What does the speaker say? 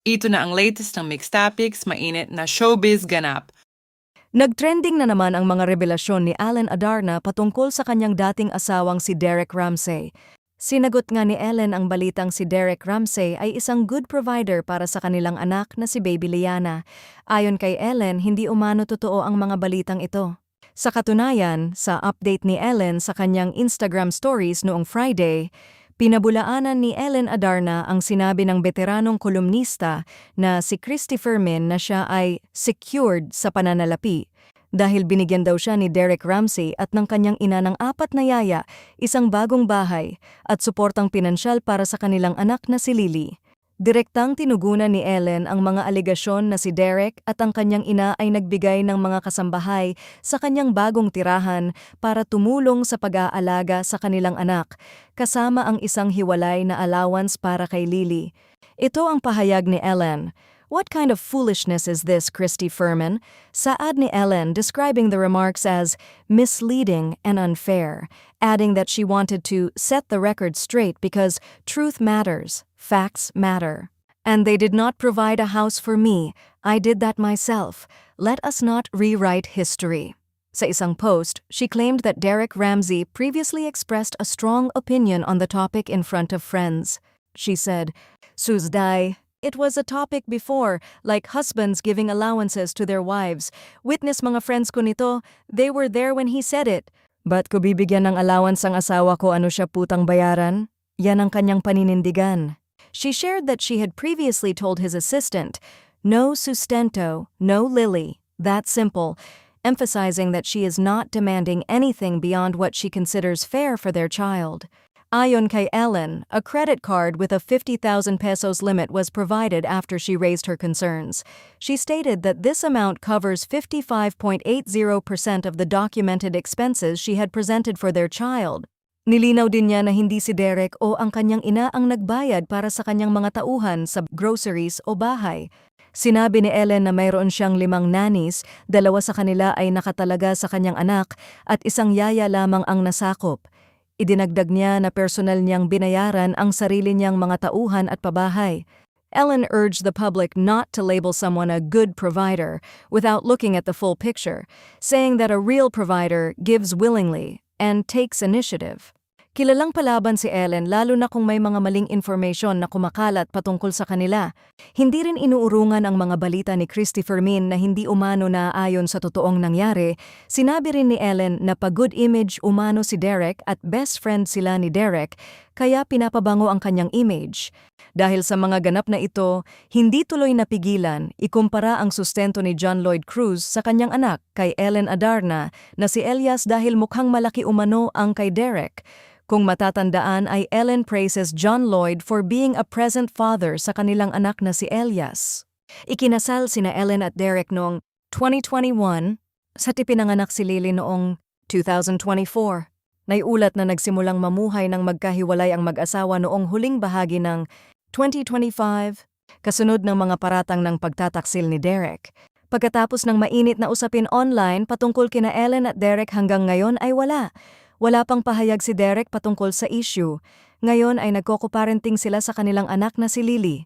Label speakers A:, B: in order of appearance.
A: Ito na ang latest ng Mixed Topics, mainit na showbiz ganap.
B: Nagtrending na naman ang mga revelasyon ni Ellen Adarna patungkol sa kanyang dating asawang si Derek Ramsey. Sinagot nga ni Ellen ang balitang si Derek Ramsey ay isang good provider para sa kanilang anak na si Baby Liana. Ayon kay Ellen, hindi umano totoo ang mga balitang ito. Sa katunayan, sa update ni Ellen sa kanyang Instagram stories noong Friday, pinabulaanan ni Ellen Adarna ang sinabi ng veteranong kolumnista na si Christy Fermin na siya ay secured sa pananalapi dahil binigyan daw siya ni Derek Ramsey at ng kanyang ina ng 4 na yaya, isang bagong bahay at suportang pinansyal para sa kanilang anak na si Lily. Direktang tinugunan ni Ellen ang mga alegasyon na si Derek at ang kanyang ina ay nagbigay ng mga kasambahay sa kanyang bagong tirahan para tumulong sa pag-aalaga sa kanilang anak, kasama ang isang hiwalay na allowance para kay Lily. Ito ang pahayag ni Ellen. What kind of foolishness is this, Christy Fermin? Saad ni Ellen describing the remarks as misleading and unfair, adding that she wanted to set the record straight because truth matters, facts matter. And they did not provide a house for me. I did that myself. Let us not rewrite history. Sa isang post, she claimed that Derek Ramsey previously expressed a strong opinion on the topic in front of friends. She said, Susday, it was a topic before, like husbands giving allowances to their wives. Witness mga friends ko nito, they were there when he said it. Ba't ko bibigyan ng allowance ang asawa ko ano siya putang bayaran? Yan ang kanyang paninindigan. She shared that she had previously told his assistant, no sustento, no Lily, that simple, emphasizing that she is not demanding anything beyond what she considers fair for their child. Ayon kay Ellen, a credit card with a 50,000 pesos limit was provided after she raised her concerns. She stated that this amount covers 55.80% of the documented expenses she had presented for their child. Nilinaw din niya na hindi si Derek o ang kanyang ina ang nagbayad para sa kanyang mga tauhan sa groceries o bahay. Sinabi ni Ellen na mayroon siyang 5 nannies, 2 sa kanila ay nakatalaga sa kanyang anak at isang yaya lamang ang nasakop. Idinagdag niya na personal niyang binayaran ang sarili niyang mga tauhan at pabahay. Ellen urged the public not to label someone a good provider without looking at the full picture, saying that a real provider gives willingly and takes initiative. Kilalang palaban si Ellen lalo na kung may mga maling information na kumakalat patungkol sa kanila. Hindi rin inuurungan ang mga balita ni Christy Fermin na hindi umano na ayon sa totoong nangyari. Sinabi rin ni Ellen na pa-good image umano si Derek at best friend sila ni Derek, kaya pinapabango ang kanyang image. Dahil sa mga ganap na ito, hindi tuloy napigilan ikumpara ang sustento ni John Lloyd Cruz sa kanyang anak kay Ellen Adarna na si Elias dahil mukhang malaki umano ang kay Derek. Kung matatandaan ay Ellen praises John Lloyd for being a present father sa kanilang anak na si Elias. Ikinasal sina Ellen at Derek noong 2021, sa tipinanganak si Lily noong 2024. Naiulat na nagsimulang mamuhay ng magkahiwalay ang mag-asawa noong huling bahagi ng 2025, kasunod ng mga paratang ng pagtataksil ni Derek. Pagkatapos ng mainit na usapin online patungkol kina Ellen at Derek hanggang ngayon ay wala. Wala pang pahayag si Derek patungkol sa issue. Ngayon ay nagko-co-parenting sila sa kanilang anak na si Lily.